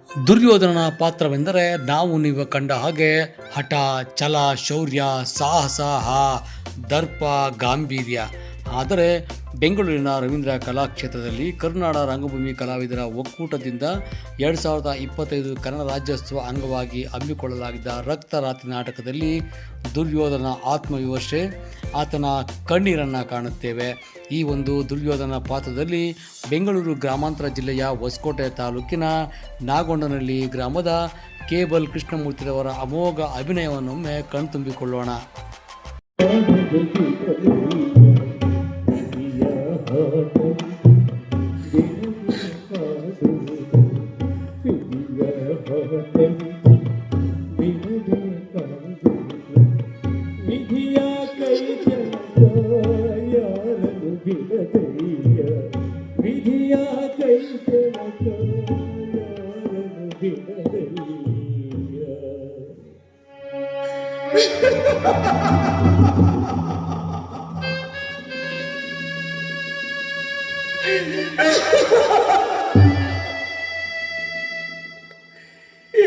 ದುರ್ಯೋಧನನ ಪಾತ್ರವೆಂದರೆ ನಾವು ನೀವು ಕಂಡ ಹಾಗೆ ಹಠ, ಛಲ, ಶೌರ್ಯ, ಸಾಹಸ, ದರ್ಪ, ಗಾಂಭೀರ್ಯ. ಆದರೆ ಬೆಂಗಳೂರಿನ ರವೀಂದ್ರ ಕಲಾಕ್ಷೇತ್ರದಲ್ಲಿ ಕರುನಾಡ ರಂಗಭೂಮಿ ಕಲಾವಿದರ ಒಕ್ಕೂಟದಿಂದ 2025 ಕನ್ನಡ ರಾಜ್ಯೋತ್ಸವ ಅಂಗವಾಗಿ ಹಮ್ಮಿಕೊಳ್ಳಲಾಗಿದ್ದ ರಕ್ತರಾತ್ರಿ ನಾಟಕದಲ್ಲಿ ದುರ್ಯೋಧನ ಆತ್ಮವಿಮರ್ಶೆ, ಆತನ ಕಣ್ಣೀರನ್ನು ಕಾಣುತ್ತೇವೆ. ಈ ಒಂದು ದುರ್ಯೋಧನ ಪಾತ್ರದಲ್ಲಿ ಬೆಂಗಳೂರು ಗ್ರಾಮಾಂತರ ಜಿಲ್ಲೆಯ ಹೊಸಕೋಟೆ ತಾಲೂಕಿನ ನಾಗೊಂಡನಹಳ್ಳಿ ಗ್ರಾಮದ ಕೇಬಲ್ ಕೃಷ್ಣಮೂರ್ತಿರವರ ಅಮೋಘ ಅಭಿನಯವನ್ನೊಮ್ಮೆ ಕಣ್ತುಂಬಿಕೊಳ್ಳೋಣ.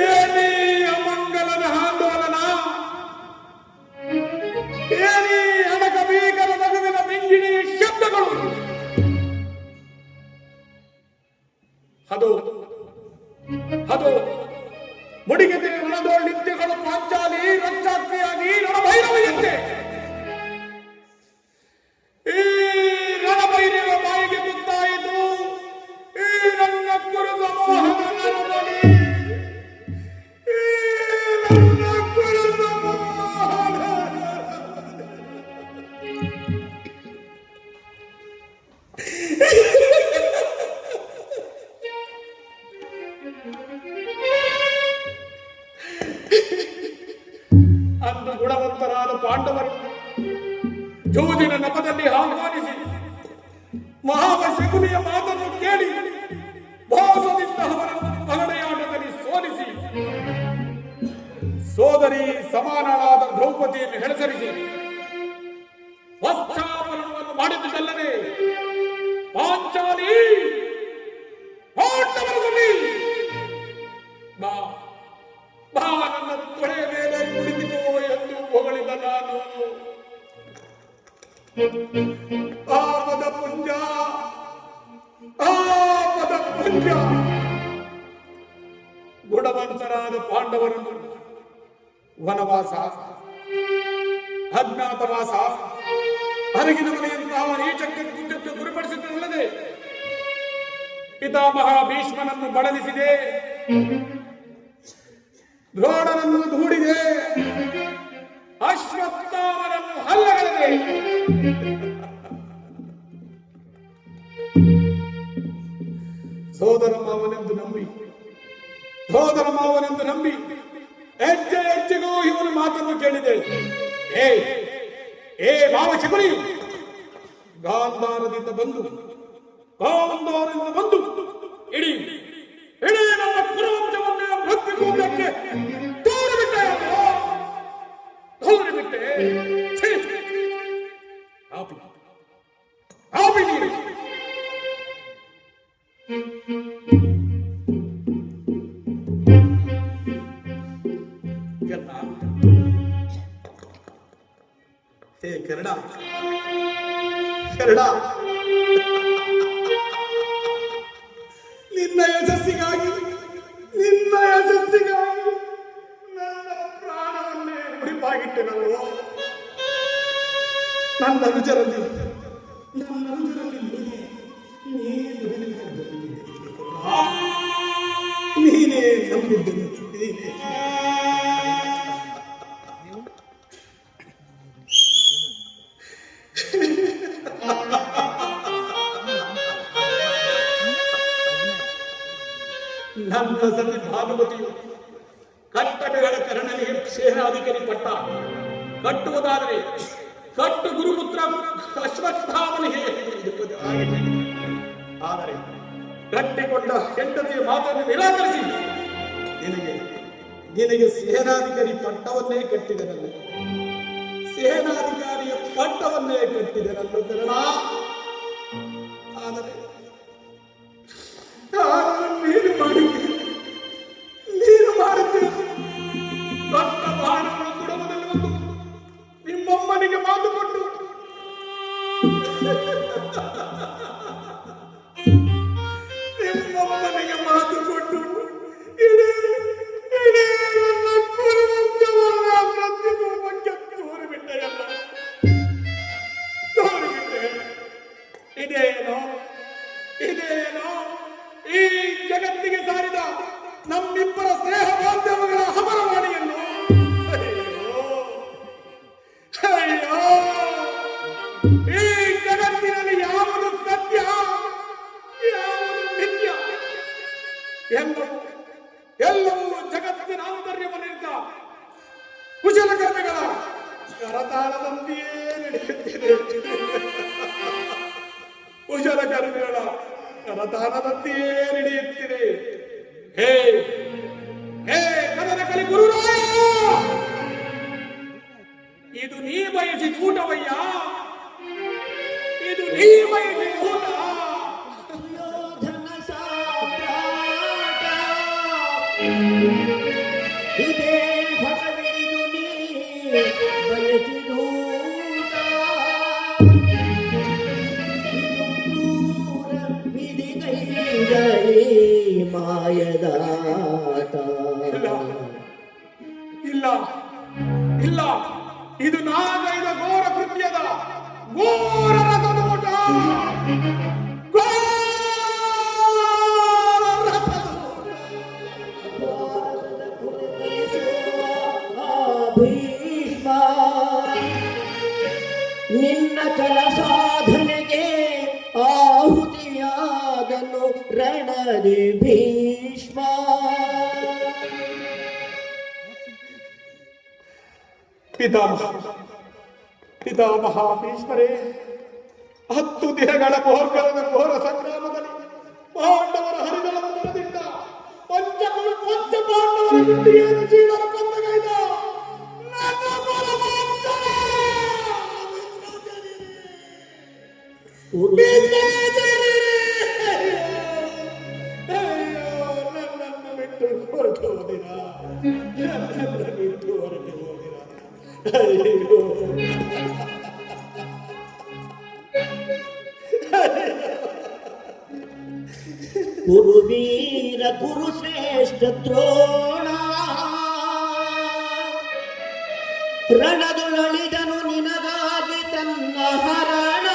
ಏನೇ ಅಮಂಗಲದ ಆಂದೋಲನ, ಏನೇ ಅಣಕ ಭೀಕರ ನಗುವಿನ ಮಿಂಗಿಣಿ ಶಬ್ದಗಳು, ಅದು ಅದು ಮುಡಿಗೆತೆ ರಣದೋಳ್ ನಿತ್ಯಗಳು ಪಾಂಚಾಲಿ ರಕ್ಷಾತ್ರಿಯಾಗಿ ರಣಭೈರವಿಯಂತೆ ಈ ರಣಭೈರವ ಬಾಯಿಗೆ ಗೊತ್ತಾಯಿತು. ಈ ನನ್ನ ಕುರು ಸಮೂಹದ ನರದಲ್ಲಿ, ಈ ನನ್ನ ಕುರು ಸಮೂಹದ ಅಂದು ಗುಣವಂತರಾದ ಪಾಂಡವರು ಜೂಜಿನ ನಪದಲ್ಲಿ ಆಹ್ವಾನಿಸಿ ಮಹಾಬಶಕುನಿಯ ಮಾತನ್ನು ಕೇಳಿ ಭಾಸದಿಂದ ಅವರನ್ನು ಪಗಡೆಯಾಟದಲ್ಲಿ ಸೋಲಿಸಿ ಸೋದರಿ ಸಮಾನಳಾದ ದ್ರೌಪದಿಯನ್ನು ಹೆಸರಿಸಿ ವಸ್ತ್ರಾಭರಣವನ್ನು ಮಾಡಿದ್ದಲ್ಲದೆ ಪಾಂಚಾಲಿ ಪಾಂಡವರಲ್ಲಿ ಬಾ ಬಾ ನನ್ನ ತೊಡೆ ಮೇಲೆ ಕುಳಿತಿತು ಎಂದು ಹೊಗಳಿದ ನಾನು. ಪಾಪದ ಪುಂಜ, ಪಾಪದ ಪುಂಜ. ಗುಣವಂತರಾದ ಪಾಂಡವರನ್ನು ವನವಾಸ, ಅಜ್ಞಾತವಾಸ, ಅರಗಿನ ಮನೆಯಂತಹ ನೀಚಕ್ಕೆ ಕುಂಚಕ್ಕೆ ಗುರಿಪಡಿಸಿದ್ದಲ್ಲದೆ ಪಿತಾಮಹ ಭೀಷ್ಮನನ್ನು ಬಡಲಿಸಿದೆ, ದ್ರೋಣನನ್ನು ದೂಡಿದೆ, ಅಶ್ವತ್ಥಾಮನನ್ನು ಹಲ್ಲಗಳೆದೆ. ಸೋದರ ಮಾವನೆಂದು ನಂಬಿ ಹೆಜ್ಜೆ ಹೆಜ್ಜೆಗೂ ಇವನು ಮಾತನ್ನು ಕೇಳಿದೆ. ಏ ಮಾವ ಶಕುನಿ, ಗಾಂಧಾರದಿಂದ ಬಂದು ಇಡೀ ನಮ್ಮ ಕುರುವಂಶವನ್ನೇ ಭಕ್ತಿ ಕೂಡಕ್ಕೆ ತೋರಿಬಿಟ್ಟೆ. ಕರಡ, ನಿನ್ನ ಯಶಸ್ಸಿಗಾಗಿ ನನ್ನ ಪ್ರಾಣವನ್ನೇ ಮುಡಿಪಾಗಿಟ್ಟೆನಲ್ಲೋ. ನನ್ನ ಅನುಜರಲ್ಲಿ ನೀನೇ ನಂಬಿದ್ದನು. ನನ್ನ ಸತಿ ಭಾನುಮತಿಯು ಕಟ್ಟಡಗಳ ಕರ್ಣನಿಗೆ ಸೇನಾಧಿಕಾರಿ ಪಟ್ಟ ಕಟ್ಟುವುದಾದರೆ ಕಟ್ಟು ಗುರುಪುತ್ರ ಅಶ್ವತ್ಥಾಮನಿಗೆ. ಆದರೆ ಕಟ್ಟಿಕೊಂಡ ಹೆಂಡತಿಯ ಮಾತನ್ನು ನಿರಾಕರಿಸಿ ನಿನಗೆ ಸೇನಾಧಿಕಾರಿ ಪಟ್ಟವನ್ನೇ ಕಟ್ಟಿದನಲ್ಲ, ಸೇನಾಧಿಕಾರಿಯ ಪಟ್ಟವನ್ನೇ ಕಟ್ಟಿದನಲ್ಲ ಕರ್ಣ. ಆದರೆ ನೀನು ಮಾಡಿದ್ದೆ ನಮ್ಮಿಬ್ಬರ ಸ್ನೇಹ ಬಾಂಧವ್ಯಗಳ ಅಮರವಾಣಿಯನ್ನು ಅಯ್ಯೋ ಅಯ್ಯೋ, ಈ ಜಗತ್ತಿನಲ್ಲಿ ಯಾವುದು ಸತ್ಯ ಯಾವುದು ನಿತ್ಯ ಎಲ್ಲವೂ ಜಗತ್ತಿನ ಆಂತರ್ಯವನ್ನಿದ್ದ ಕುಶಲಕರ್ಮಿಗಳ ಕರತಾಳದಂತೆಯೇ ನಡೆಯುತ್ತಿದೆ. ಕುಶಲಕರ್ಮಿಗಳ ಕರತಾಳದಂತೆಯೇ ನಡೆಯುತ್ತಿದೆ. ಹೇ ಹೇ ಕದನ ಕಲಿ ಗುರುರಾಯ, ಇದು ನೀ ಬಯಸಿದ ಊಟವಯ್ಯ, ಇದು ನೀ ಬಯಸಿದ ಊಟ. ಇದೇ ಹೊಸವಿಡಿದು ನೀ ಬಯಸಿದೂಟ, ಇದು ಕ್ರೂರ ವಿಧಿಗೈದ ಈ ಮಾಯದಾಟ. ಇಲ್ಲ ಇಲ್ಲ, ಇದು ನಾಗೈದ ಘೋರ ಕೃತ್ಯದ ಘೋರ ರಸದೋಟ. ಭೀಷ್ಮ, ನಿನ್ನ ಚಲ ಸಾಧನೆಗೆ ಆಹುತಿಯಾದನು ರಣದಿ ಭೀಷ್ಮ. ಪಿತಾಮಹ ಭೀಷ್ಮರೇ, 10 ದಿನಗಳ ಘೋರ ಸಂಗ್ರಾಮದಲ್ಲಿ ಪಾಂಡವರ ಹರಿದಳದ ಬರದಿಂದ ಪಂಚ ಪಾಂಡವರ ಗುಂಡಿಯನ್ನು ಚೀಲರ ಬಂದಗೈದ ನನ್ನ ಪರಮಾತ್ಮನೇ, ಅಯ್ಯೋ, ನನ್ನನ್ನು ಬಿಟ್ಟು ಹೊರಟು ಹೋದಿರಾ, ನನ್ನನ್ನು ಬಿಟ್ಟು ಹೊರಟು ಹೋದಿರಾ. ಅಯ್ಯೋ ಕುರುವೀರ ಕುರುಶ್ರೇಷ್ಠ ದ್ರೋಣ, ರಣದೊಳಳಿದನು ನಿನಗಾಗಿ ತನ್ನ ಹರಣ.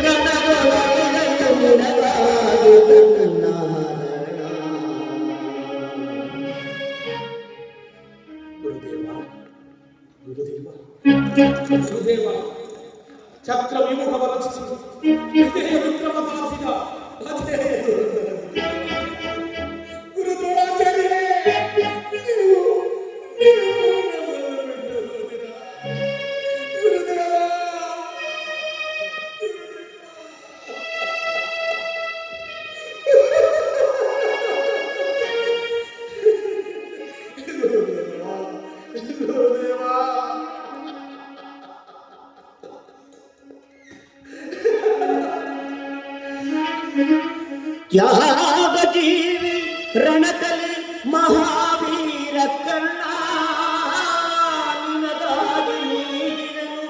ರಣದೊಳಳಿದನು ನಿನಗಾಗಿ ತನ್ನ ಹರಣ. ಗುರುದೇವ ಗುರುದೇವ ಗುರುದೇವ, ಚಕ್ರ ವಿಮುಖವ ರಚಿಸಿ ವಿಜಯ ವಿಕ್ರಮ ಸಾಧಿಸಿದ ಗುರು ದ್ರೋಣಾಚಾರ್ಯರೇ, ನೀವು ಗುರುದೇವ. ತ್ಯಾಗ ಜೀವಿ ರಣಕಲಿ ಮಹಾವೀರ ಕರ್ಣ, ನಿನಗಾಗಿ ನೀಡಿದನು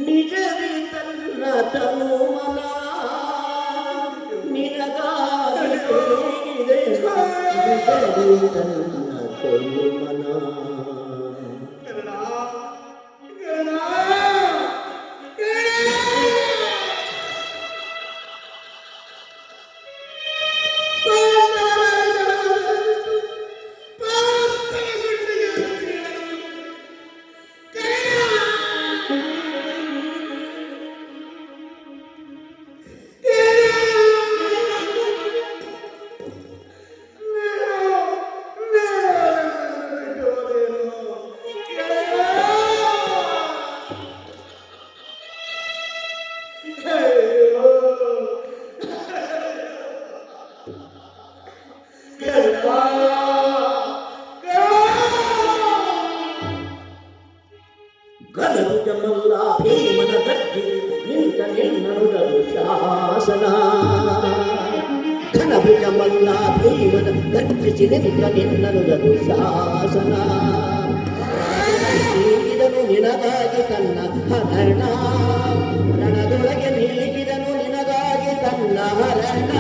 ನಿಜವೇ ತನ್ನ ತನುಮನ. ನಿನಗಾಗಿ ನೀಡಿದನು ನಿಜವೇ ತನ್ನ ತನುಮನ. ಗಲಭುಜಮಲ್ಲ ಭೀಮನ ಗರ್ಜಿ ನಿಂತ ನಿನ್ನನುಡಲು ಶಾಸನ. ಘನಭುಜಮಲ್ಲ ಭೀಮನ ಗರ್ಜಿಸಿ ನಿಂತ ನಿನ್ನನುಡಲು ಶಾಸನ. ನೀಗಿದನು ನಿನಗಾಗಿ ತನ್ನ ಹರಣ, ರಣದೊಳಗೆ ನೀಗಿದನು ನಿನಗಾಗಿ ತನ್ನ ಹರಣ,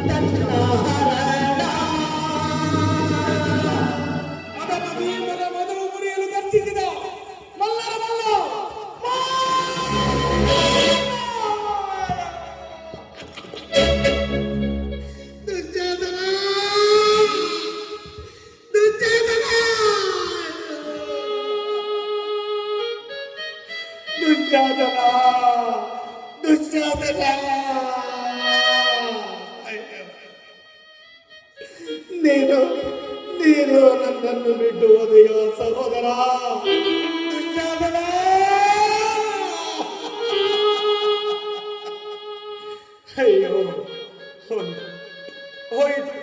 ತನ್ನ ಹರಣ. ಅದನ್ನು ಭೀಮನ ಮನವು ಮುರಿಯಲು ಗರ್ಜಿಸಿದ ಮಲ್ಲರ ಮಲ್ಲ. ದುರ್ಯೋಧನ ನೀನು ನೀನು ನನ್ನನ್ನು ಬಿಟ್ಟು ಹೋದೆಯೋ ಸಹೋದರ. ದುಶ್ಯಾಸನ! ಅಯ್ಯೋ, ಹೋಯ್ತು ಹೋಯಿತು,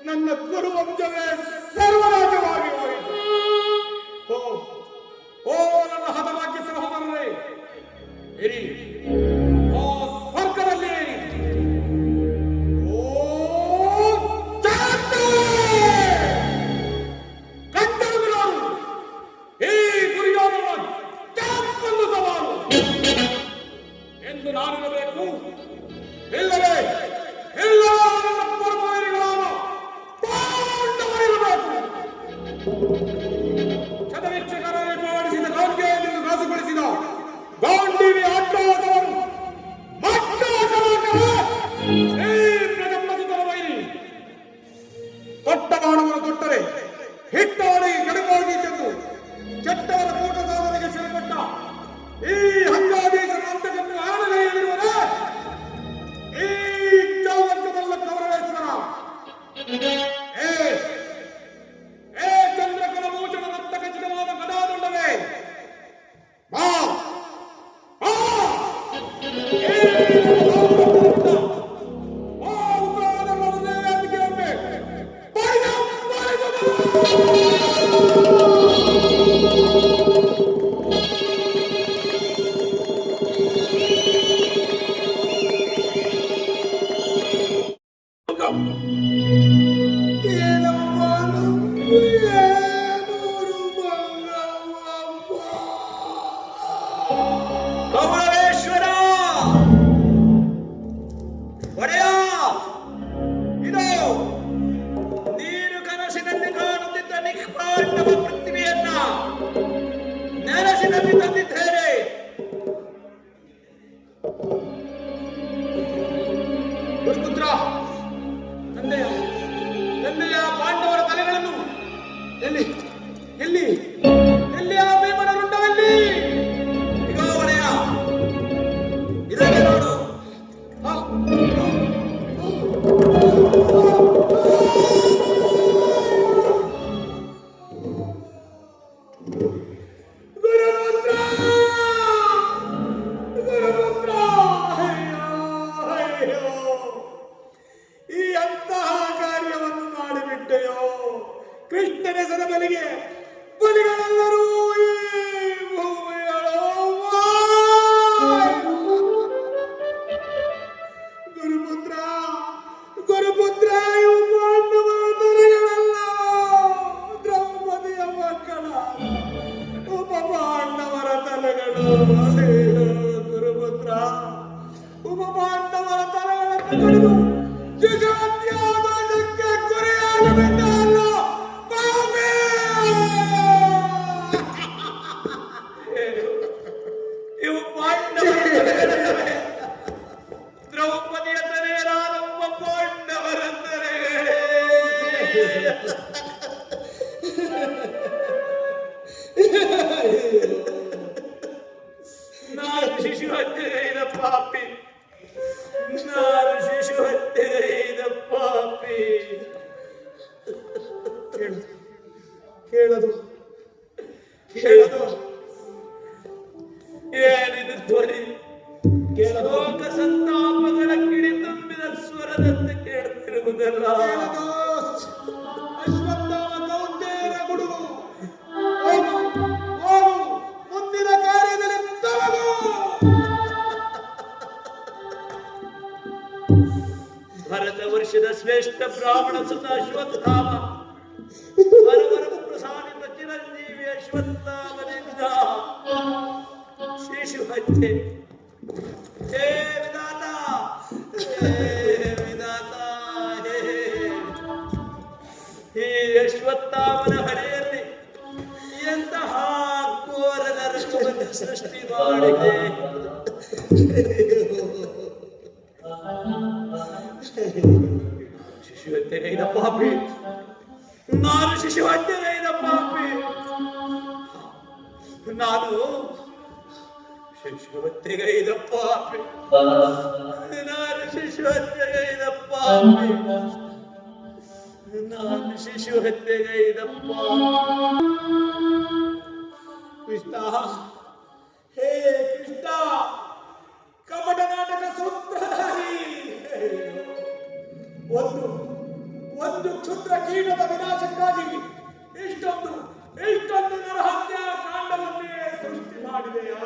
ನನ್ನ ಕುರುವಂಶವೇ ಸರ್ವನಾಶವಾಗಿ ಹೋಯಿತು. ಓ ಓ ನನ್ನ ಹತಭಾಗ್ಯ ಸಹೋದರರೇ, ಇರಿ, ಓ ಸ್ವರ್ಗದಲ್ಲಿ ಓ ಚಾಂಡಿ! ಕಂಠವಿರೋರು ಈ ಗುರಿಯಾದವ ಚಾಪನ್ನು ಸವಾಲು ಎಂದು ನಾನಿರಬೇಕು. ಇಲ್ಲವೇ ಇಲ್ಲ, ನನ್ನ ಪರಮಾರಿಗಳಾದ ಪಾಂಡವರಿರಬೇಕು. ಚತವೀಕ್ಷಕರನ್ನು ಮಾಡಿಸಿದ ಗಾಂಗೆಯನ್ನು ಘಾಸುಗೊಳಿಸಿದ ಗಾಂಡೀವಿ ಅಡ್ಡಾದವರು ಮಟ್ಟಾಟವಾಟವೇ ಈ ಪ್ರಜಮ್ಮಸುತರ ವೈರಿ. ತೊಟ್ಟ ಬಾಣವನ್ನು ತೊಟ್ಟರೆ ಹಿಟ್ಟವರಿಗೆ ಕಡಿವಾಗಿ ಚೆಂದು ಕೆಟ್ಟವರ ಕೂಟ ಸಾಧನೆಗೆ ಸಿಲುಪಟ್ಟ ಈ ಹಂಗಾದೀಶರ ಅಂತಕನ್ನು ಆಣನೆಯಲ್ಲಿರುವರೇ ಈ ಚಾಲಕದಲ್ಲ ಕವರವೇಶ್ವರ. ಏ ಚಂದ್ರಕನ ಭೂಷಣ ರಕ್ತ ಖಚಿತವಾದ ಗದಾದಂಡವೇ, ಬಾ ಬಾ! ಏ ಕೌರವೇಶ್ವರ ಒಡೆಯ, ಇದು ನೀನು ಕನಸಿನಲ್ಲಿ ಕಾಣುತ್ತಿದ್ದ ನಿಷ್ಪಾಂಡವ ಪೃಥ್ವಿಯನ್ನ ನೆನಸಿನಲ್ಲಿ ತಂದಿದ್ದೇನೆ. ಗುರುಪುತ್ರ, ತಂದೆಯ ಪಾಂಡವರ ತಲೆಗಳನ್ನು ಎಲ್ಲಿ ಎಲ್ಲಿ ಎಲ್ಲಿ ಆ ಭೀಮನ ರುಂಡವಲ್ಲಿ? ಈಗ ಒಡೆಯ, ಇದಕ್ಕೆ ನೋಡು. ಗುರುಪುತ್ರ, ಗುರುಪುತ್ರ, ಅಯ್ಯೋ ಅಯ್ಯೋ, ಈ ಅಂತಹ ಕಾರ್ಯವನ್ನು ಮಾಡಿಬಿಟ್ಟೆಯೋ. ಕೃಷ್ಣನ ಸರಬಲಿಗೆ ಬಲಿಗಳೆಲ್ಲರೂ ಈ ಭೂಮಿಯಳೋ. ಗುರುಪುತ್ರ, ಗುರುಪುತ್ರ, ಇವು ಪಾಂಡವರ ತಲೆಗಳಲ್ಲ, ದ್ರೌಪದಿಯ ಮಕ್ಕಳ ಉಪಪಾಂಡವರ ತಲೆಗಳು. ಅಯ್ಯೋ ಗುರುಪುತ್ರ, ಉಪಪಾಂಡವರ ತಲೆಗಳನ್ನು ಕಡಿದು ಜಗತ್ಯಾದಕ್ಕೆ ಗುರಿಯಾಗಬೇಕಲ್ಲ ಪಾಪಿ! ಇವು ಪಾಂಡವರ ತಲೆಗಳಲ್ಲವೇ? ದ್ರೌಪದಿಯ ತಲೆಯರಾದ ಒಬ್ಬ ಪಾಂಡವರ ತಲೆಗಳೇ. ನಾನು ಶಿಶು ಹತ್ಯೆಗೈದ ಪಾಪಿ, ನಾನು ಶಿಶು ಹತ್ಯೆಗೈದ ಪಾಪಿ. ಕೇಳದು ಕೇಳದು ಏನಿದು ಧ್ವನಿ? ಶೋಕ ಸಂತಾಪಗಳ ಕಿಡಿ ತುಂಬಿದ ಸ್ವರದಂತೆ ಕೇಳುತ್ತಿರುವುದಲ್ಲ. ಅಶ್ವತ್ಥಾಮ ಕೌಂತೆಯರ ಗುಡುಗು. ಹೋಗು ಹೋಗು, ಮುಂದಿನ ಕಾರ್ಯದಲ್ಲಿ ತೊಡಗು. ಭರತ ವರ್ಷದ ಶ್ರೇಷ್ಠ ಬ್ರಾಹ್ಮಣ ಸುತ ಅಶ್ವತ್ಥಾಮ, ಹರವರ ಪ್ರಸಾದಿತ ಚಿರಂಜೀವಿ ಅಶ್ವತ್ಥಾಮನಿಂದ ಶಿಶು ಹತ್ಯೆ. ಹೇ ವಿಧಾತ, ಹೇ ವಿಧಾತ, ಈ ಅಶ್ವತ್ಥಾಮನ ಹಣೆಯಲ್ಲಿ ಎಂತಹ ಘೋರ ನರಕವನ್ನು ಸೃಷ್ಟಿ ಮಾಡಿದೆ. ಶಿಶು ಹತ್ಯೆಗೈದ ಪಾಪಿ, ನಾನು ಶಿಶು ಹತ್ಯೆಗೈದ ಪಾಪಿ. ನಾನು ಶಿಶು ಹತ್ಯೆಗೈದ ಪಾಪಿ, ನಾನು ಶಿಶು ಹತ್ಯೆಗೈದ ಪಾಪಿ. ನಾನು ಶಿಶು ಹತ್ಯೆಗೈದಪ್ಪ. ಕೃಷ್ಣ, ಹೇ ಕೃಷ್ಣ, ಕಪಟ ನಾಟಕ ಸೂತ್ರಧಾರಿ. ಒಂದು ಒಂದು ಕ್ಷುದ್ರ ಕೀಟದ ವಿನಾಶಕ್ಕಾಗಿ ಇಷ್ಟೊಂದು ನರಹತ್ಯ ಕಾಂಡವನ್ನೇ ಸೃಷ್ಟಿ ಮಾಡಿದೆಯಾ?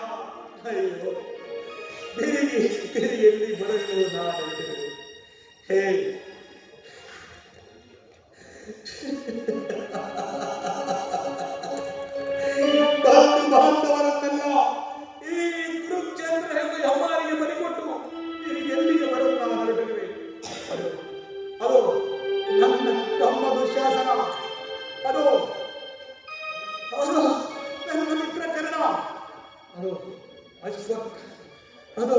ಅಯ್ಯೋ, ತಿರುಗಿ ಎಲ್ಲಿ ಬರಲು ನಾನು. ಹೇ ಬಾಂಧವರನ್ನೆಲ್ಲ ಈ ಕುರುಕ್ಷೇತ್ರ ಎಂಬ ಹೆಮ್ಮಾರಿಗೆ ಬಲಿಕೊಟ್ಟು ತಿರುಗಿ ಎಲ್ಲಿಗೆ ಬರಲು ನಾನು ಹೊರಟಿರುವೆ. ಅದು ನನ್ನ ತಮ್ಮ ದುಶ್ಯಾಸನ, ಅದು ನನ್ನ ಮಿತ್ರ ಕರ್ಣ, ಅದು ಅಶ್ವತ್ಥ, ಅದು